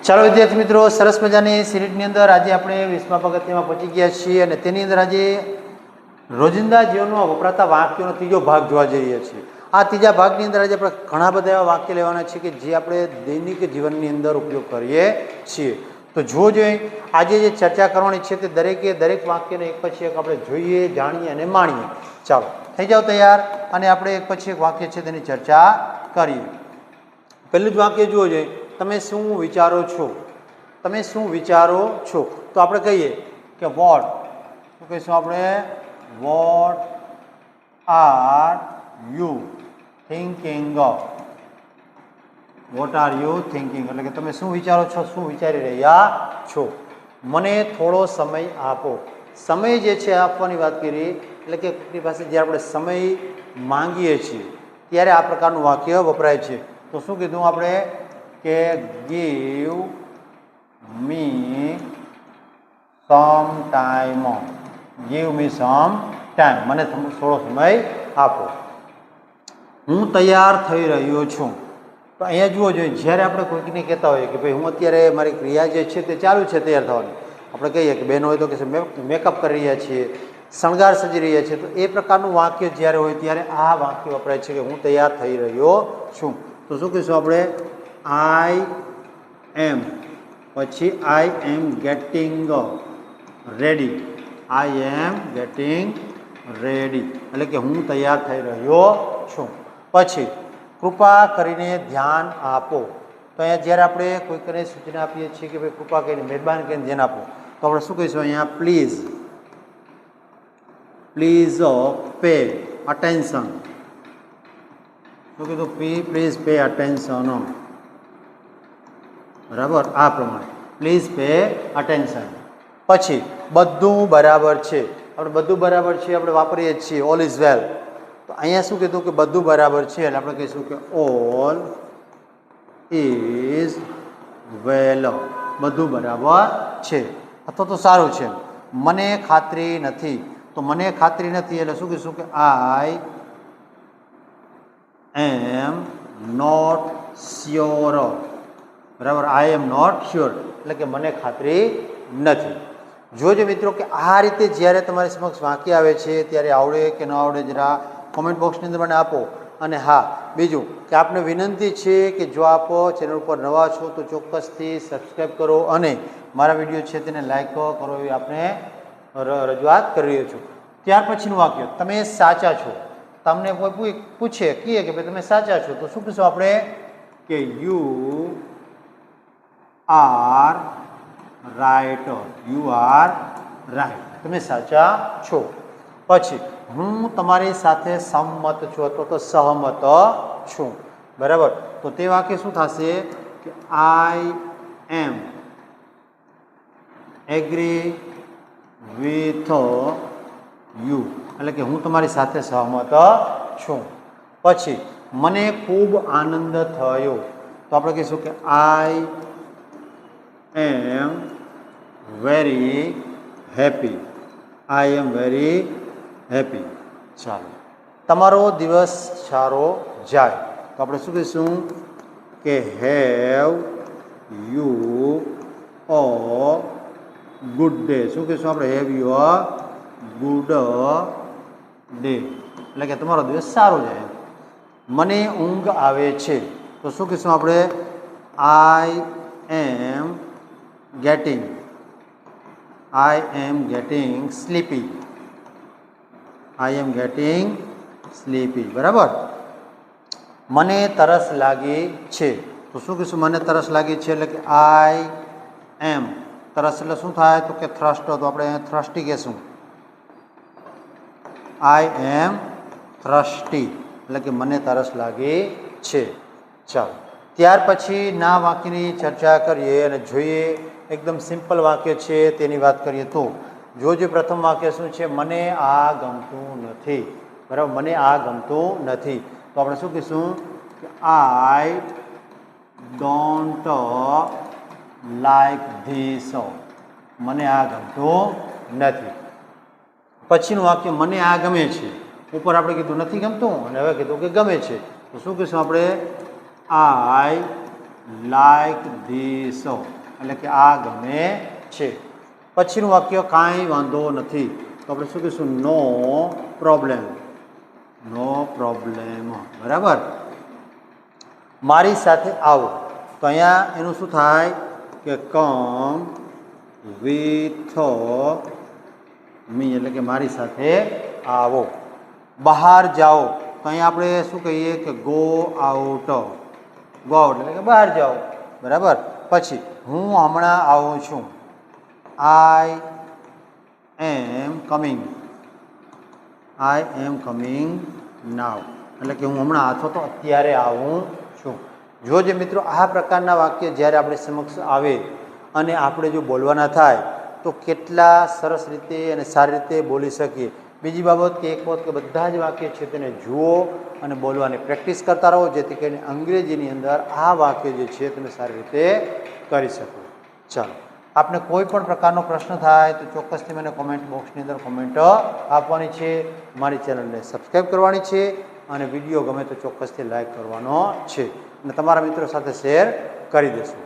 ચાલો વિદ્યાર્થી મિત્રો, સરસ મજાની સિરીઝની અંદર આજે આપણે 20મા પગથિયામાં પહોંચી ગયા છીએ અને તેની અંદર આજે રોજિંદા જીવનમાં વપરાતા વાક્યોનો ત્રીજો ભાગ જોવા જઈ રહ્યા છીએ. આ ત્રીજા ભાગની અંદર આજે આપણે ઘણા બધા એવા વાક્ય લેવાના છે કે જે આપણે દૈનિક જીવનની અંદર ઉપયોગ કરીએ છીએ. તો જો આજે જે ચર્ચા કરવાની છે તે દરેક વાક્યને એક પછી એક આપણે જોઈએ, જાણીએ અને માણીએ. ચાલો થઈ જાઓ તૈયાર અને આપણે એક પછી એક વાક્ય છે તેની ચર્ચા કરીએ. પહેલું જ વાક્ય જુઓ જોઈએ, તમે શું વિચારો છો? તમે શું વિચારો છો? તો આપણે કહીએ કે વોટ, શું કહીશું આપણે? What are you thinking of? What are you thinking એટલે કે તમે શું વિચારો છો, શું વિચારી રહ્યા છો? મને થોડો સમય આપો. સમય જે છે આપવાની વાત કરી એટલે કે આપણી પાસે જ્યારે આપણે સમય માંગીએ છીએ ત્યારે આ પ્રકારનું વાક્ય વપરાય છે. તો શું કીધું આપણે કે give me some time. Give me some time, મને થોડો સમય આપો. હું તૈયાર થઈ રહ્યો છું. તો અહીંયા જુઓ જોઈએ, જ્યારે આપણે કોઈકને કહેતા હોઈએ કે ભાઈ હું અત્યારે મારી ક્રિયા જે છે તે ચાલુ છે તૈયાર થવાની, આપણે કહીએ કે બેન હોય તો કે મેકઅપ કરી રહ્યા છીએ, શણગાર સજી રહ્યા છીએ, તો એ પ્રકારનું વાક્ય જ્યારે હોય ત્યારે આ વાક્ય વપરાય છે કે હું તૈયાર થઈ રહ્યો છું. તો શું કહીશું આપણે? આઈ એમ, પછી I am getting ready. I am getting ready એટલે કે હું તૈયાર થઈ રહ્યો છું. પછી કૃપા કરીને ધ્યાન આપો. તો અહીંયા જ્યારે આપણે કોઈકને સૂચના આપીએ છીએ કે ભાઈ કૃપા કરીને, મહેરબાની કરીને ધ્યાન આપો, તો આપણે શું કહીશું અહીંયા? પ્લીઝ. Please pay attention. શું કીધું? Please pay attention. બરાબર, આ પ્રમાણે પ્લીઝ પે અટેન્શન. પછી બધું બરાબર છે. આપણે બધું બરાબર છે આપણે વાપરીએ જ છીએ, ઓલ ઇઝ વેલ. તો અહીંયા શું કીધું કે બધું બરાબર છે એટલે આપણે કહીશું કે ઓલ ઇઝ વેલ. બધું બરાબર છે અથવા તો સારું છે. મને ખાતરી નથી. તો મને ખાતરી નથી એટલે શું કહીશું કે આઈ એમ નોટ શ્યોર. બરાબર, આઈ એમ નોટ શ્યોર એટલે કે મને ખાતરી નથી. જોજો મિત્રો કે આ રીતે જ્યારે તમારી સમક્ષ વાક્ય આવે છે ત્યારે આવડે કે ન આવડે જરા કોમેન્ટ બોક્સની અંદર મને આપો. અને હા, બીજું કે આપને વિનંતી છે કે જો આપ ચેનલ ઉપર નવા છો તો ચોક્કસથી સબસ્ક્રાઈબ કરો અને મારા વિડીયો છે તેને લાઈક કરો એવી આપણે રજૂઆત કરી રહ્યો છું. ત્યાર પછીનું વાક્ય, તમે સાચા છો. તમને કોઈ પૂછે કહે કે ભાઈ તમે સાચા છો, તો શું કહીશું આપણે? કે you are right. You are right, તમે સાચા છો. પછી હું તમારી સાથે સંમત છું અથવા તો સહમત છું. બરાબર, તો તે વાક્ય શું થશે કે I M agree with you એટલે કે હું તમારી સાથે સહમત છું. પછી મને ખૂબ આનંદ થયો. તો આપણે કહીશું કે I am very happy. I am very happy. ચાલો, તમારો દિવસ સારો જાય. તો આપણે શું કહીશું કે have you a good day. શું કહીશું આપણે? Have you a good day એટલે કે તમારો દિવસ સારો જાય. મને ઊંઘ આવે છે. તો શું કહીશું આપણે? I am getting sleepy. I am getting sleepy. બરાબર. મને તરસ લાગી છે. તો શું કહીશું? મને તરસ લાગી છે એટલે કે આઈ એમ. તરસ એટલે શું થાય? તો કે થ્રસ્ટ. તો આપણે થ્રસ્ટી કહેશું. આઈ એમ થ્રસ્ટી એટલે કે મને તરસ લાગી છે. ચાલો, ત્યાર પછી ના વાક્યની ચર્ચા કરીએ અને જોઈએ. એકદમ સિમ્પલ વાક્ય છે તેની વાત કરીએ તો જોજો, પ્રથમ વાક્ય શું છે? મને આ ગમતું નથી. બરાબર, મને આ ગમતું નથી. તો આપણે શું કહીશું કે આઈ ડોન્ટ લાઈક ધીસ. મને આ ગમતું નથી. પછીનું વાક્ય, મને આ ગમે છે. ઉપર આપણે કીધું નથી ગમતું અને હવે કીધું કે ગમે છે. તો શું કહીશું આપણે? આઈ લાઈક ધીસ, એટલે કે આ ગમે છે. પછીનું વાક્ય કાંઈ વાંધો નથી, તો આપણે શું કહીશું? નો પ્રોબ્લેમ. નો પ્રોબ્લેમ, બરાબર. મારી સાથે આવો, તો અહીંયા એનું શું થાય કે કમ વિથ મી, એટલે કે મારી સાથે આવો. બહાર જાઓ, તો અહીંયા આપણે શું કહીએ કે ગો આઉટ. ગો આઉટ એટલે કે બહાર જાઓ, બરાબર. પછી હું હમણાં આવું છું, આઈ am coming. I am coming નાવ, એટલે કે હું હમણાં અથવા તો અત્યારે આવું છું. જો જે મિત્રો આ પ્રકારના વાક્ય જ્યારે આપણે સમક્ષ આવે અને આપણે જો બોલવાના થાય તો કેટલા સરસ રીતે અને સારી રીતે બોલી શકીએ. બીજી બાબત કે એક વખત કે બધા જ વાક્ય છે તેને જુઓ અને બોલવાની પ્રેક્ટિસ કરતા રહો, જેથી કરીને અંગ્રેજીની અંદર આ વાક્ય જે છે તમે સારી રીતે કરી શકો. ચાલો, આપને કોઈ પણ પ્રકારનો પ્રશ્ન થાય તો ચોક્કસથી મને કોમેન્ટ બોક્સની અંદર કોમેન્ટ આપવાની છે. મારી ચેનલને સબસ્ક્રાઈબ કરવાની છે અને વિડીયો ગમે તો ચોક્કસથી લાઈક કરવાનો છે અને તમારા મિત્રો સાથે શેર કરી દેશો.